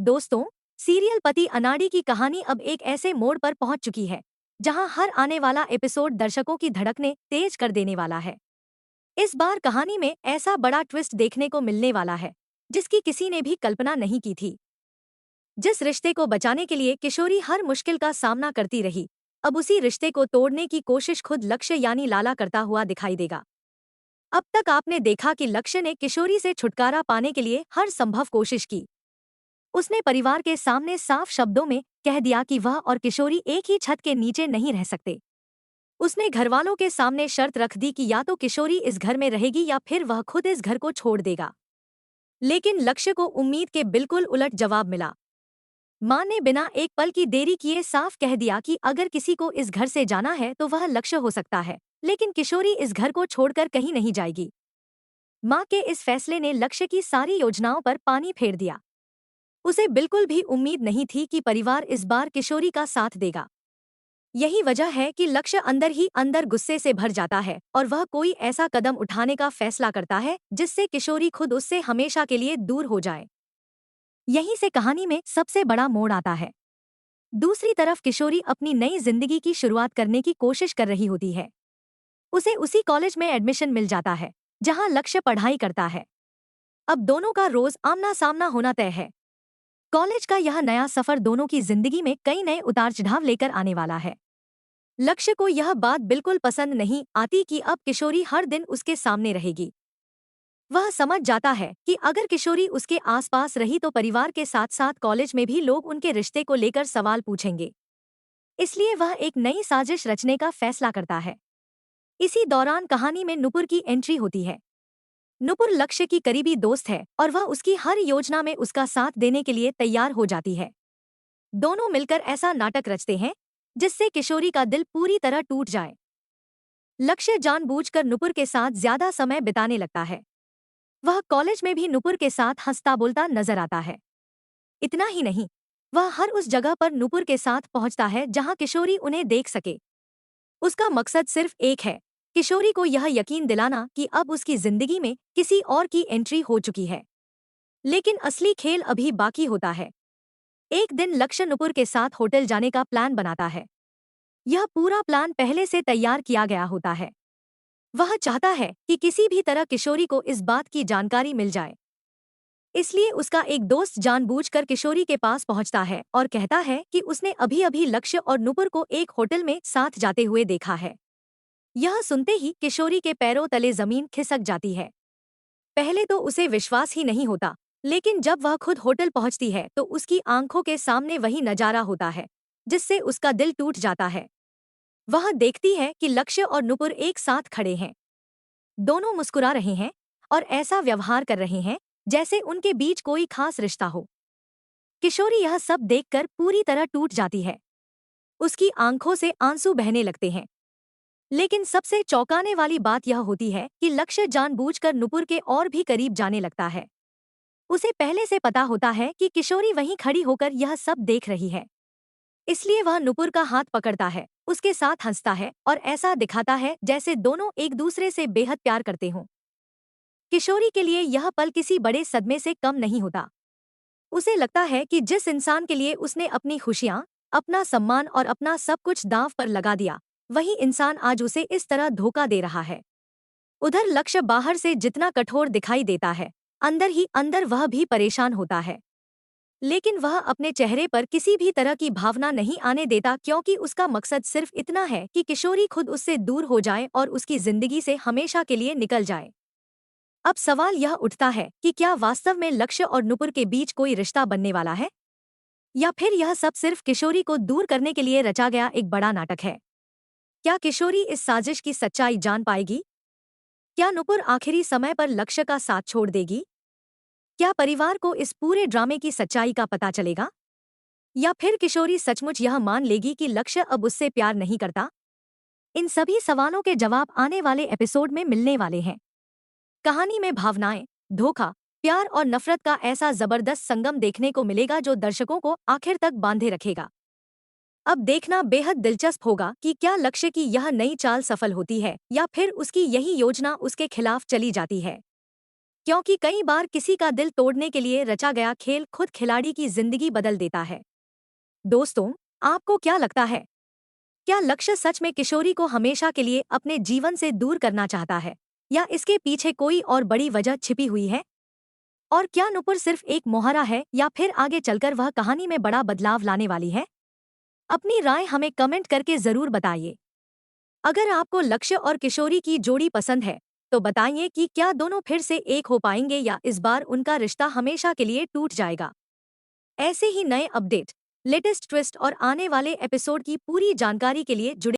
दोस्तों, सीरियल पति अनाड़ी की कहानी अब एक ऐसे मोड़ पर पहुंच चुकी है जहां हर आने वाला एपिसोड दर्शकों की धड़कनें तेज कर देने वाला है। इस बार कहानी में ऐसा बड़ा ट्विस्ट देखने को मिलने वाला है जिसकी किसी ने भी कल्पना नहीं की थी। जिस रिश्ते को बचाने के लिए किशोरी हर मुश्किल का सामना करती रही, अब उसी रिश्ते को तोड़ने की कोशिश खुद लक्ष्य यानी लाला करता हुआ दिखाई देगा। अब तक आपने देखा कि लक्ष्य ने किशोरी से छुटकारा पाने के लिए हर संभव कोशिश की। उसने परिवार के सामने साफ शब्दों में कह दिया कि वह और किशोरी एक ही छत के नीचे नहीं रह सकते। उसने घरवालों के सामने शर्त रख दी कि या तो किशोरी इस घर में रहेगी या फिर वह खुद इस घर को छोड़ देगा। लेकिन लक्ष्य को उम्मीद के बिल्कुल उलट जवाब मिला। मां ने बिना एक पल की देरी किए साफ कह दिया कि अगर किसी को इस घर से जाना है तो वह लक्ष्य हो सकता है, लेकिन किशोरी इस घर को छोड़कर कहीं नहीं जाएगी। मां के इस फैसले ने लक्ष्य की सारी योजनाओं पर पानी फेर दिया। उसे बिल्कुल भी उम्मीद नहीं थी कि परिवार इस बार किशोरी का साथ देगा। यही वजह है कि लक्ष्य अंदर ही अंदर गुस्से से भर जाता है और वह कोई ऐसा कदम उठाने का फैसला करता है जिससे किशोरी खुद उससे हमेशा के लिए दूर हो जाए। यहीं से कहानी में सबसे बड़ा मोड़ आता है। दूसरी तरफ किशोरी अपनी नई जिंदगी की शुरुआत करने की कोशिश कर रही होती है। उसे उसी कॉलेज में एडमिशन मिल जाता है जहां लक्ष्य पढ़ाई करता है। अब दोनों का रोज आमना सामना होना तय है। कॉलेज का यह नया सफर दोनों की जिंदगी में कई नए उतार चढ़ाव लेकर आने वाला है। लक्ष्य को यह बात बिल्कुल पसंद नहीं आती कि अब किशोरी हर दिन उसके सामने रहेगी। वह समझ जाता है कि अगर किशोरी उसके आसपास रही तो परिवार के साथ साथ कॉलेज में भी लोग उनके रिश्ते को लेकर सवाल पूछेंगे। इसलिए वह एक नई साजिश रचने का फैसला करता है। इसी दौरान कहानी में नुपुर की एंट्री होती है। नुपुर लक्ष्य की करीबी दोस्त है और वह उसकी हर योजना में उसका साथ देने के लिए तैयार हो जाती है। दोनों मिलकर ऐसा नाटक रचते हैं जिससे किशोरी का दिल पूरी तरह टूट जाए। लक्ष्य जानबूझकर नुपुर के साथ ज्यादा समय बिताने लगता है। वह कॉलेज में भी नुपुर के साथ हंसता बोलता नजर आता है। इतना ही नहीं, वह हर उस जगह पर नुपुर के साथ पहुंचता है जहां किशोरी उन्हें देख सके। उसका मकसद सिर्फ एक है, किशोरी को यह यकीन दिलाना कि अब उसकी जिंदगी में किसी और की एंट्री हो चुकी है। लेकिन असली खेल अभी बाकी होता है। एक दिन लक्ष्य नुपुर के साथ होटल जाने का प्लान बनाता है। यह पूरा प्लान पहले से तैयार किया गया होता है। वह चाहता है कि किसी भी तरह किशोरी को इस बात की जानकारी मिल जाए। इसलिए उसका एक दोस्त जानबूझकर किशोरी के पास पहुंचता है और कहता है कि उसने अभी अभी लक्ष्य और नुपुर को एक होटल में साथ जाते हुए देखा है। यह सुनते ही किशोरी के पैरों तले जमीन खिसक जाती है। पहले तो उसे विश्वास ही नहीं होता, लेकिन जब वह खुद होटल पहुंचती है तो उसकी आंखों के सामने वही नजारा होता है जिससे उसका दिल टूट जाता है। वह देखती है कि लक्ष्य और नुपुर एक साथ खड़े हैं। दोनों मुस्कुरा रहे हैं और ऐसा व्यवहार कर रहे हैं जैसे उनके बीच कोई खास रिश्ता हो। किशोरी यह सब देखकर पूरी तरह टूट जाती है। उसकी आंखों से आंसू बहने लगते हैं। लेकिन सबसे चौंकाने वाली बात यह होती है कि लक्ष्य जानबूझकर नुपुर के और भी करीब जाने लगता है। उसे पहले से पता होता है कि किशोरी वहीं खड़ी होकर यह सब देख रही है। इसलिए वह नुपुर का हाथ पकड़ता है, उसके साथ हंसता है और ऐसा दिखाता है जैसे दोनों एक दूसरे से बेहद प्यार करते हों। किशोरी के लिए यह पल किसी बड़े सदमे से कम नहीं होता। उसे लगता है कि जिस इंसान के लिए उसने अपनी खुशियां, अपना सम्मान और अपना सब कुछ दांव पर लगा दिया, वही इंसान आज उसे इस तरह धोखा दे रहा है। उधर लक्ष्य बाहर से जितना कठोर दिखाई देता है, अंदर ही अंदर वह भी परेशान होता है। लेकिन वह अपने चेहरे पर किसी भी तरह की भावना नहीं आने देता क्योंकि उसका मकसद सिर्फ इतना है कि किशोरी खुद उससे दूर हो जाए और उसकी जिंदगी से हमेशा के लिए निकल जाए। अब सवाल यह उठता है कि क्या वास्तव में लक्ष्य और नुपुर के बीच कोई रिश्ता बनने वाला है, या फिर यह सब सिर्फ किशोरी को दूर करने के लिए रचा गया एक बड़ा नाटक है। क्या किशोरी इस साजिश की सच्चाई जान पाएगी? क्या नुपुर आखिरी समय पर लक्ष्य का साथ छोड़ देगी? क्या परिवार को इस पूरे ड्रामे की सच्चाई का पता चलेगा, या फिर किशोरी सचमुच यह मान लेगी कि लक्ष्य अब उससे प्यार नहीं करता? इन सभी सवालों के जवाब आने वाले एपिसोड में मिलने वाले हैं। कहानी में भावनाएं, धोखा, प्यार और नफरत का ऐसा जबरदस्त संगम देखने को मिलेगा जो दर्शकों को आखिर तक बांधे रखेगा। अब देखना बेहद दिलचस्प होगा कि क्या लक्ष्य की यह नई चाल सफल होती है या फिर उसकी यही योजना उसके खिलाफ चली जाती है। क्योंकि कई बार किसी का दिल तोड़ने के लिए रचा गया खेल खुद खिलाड़ी की जिंदगी बदल देता है। दोस्तों, आपको क्या लगता है? क्या लक्ष्य सच में किशोरी को हमेशा के लिए अपने जीवन से दूर करना चाहता है, या इसके पीछे कोई और बड़ी वजह छिपी हुई है? और क्या नुपुर सिर्फ एक मोहरा है, या फिर आगे चलकर वह कहानी में बड़ा बदलाव लाने वाली है? अपनी राय हमें कमेंट करके जरूर बताइए। अगर आपको लक्ष्य और किशोरी की जोड़ी पसंद है, तो बताइए कि क्या दोनों फिर से एक हो पाएंगे या इस बार उनका रिश्ता हमेशा के लिए टूट जाएगा। ऐसे ही नए अपडेट, लेटेस्ट ट्विस्ट और आने वाले एपिसोड की पूरी जानकारी के लिए जुड़े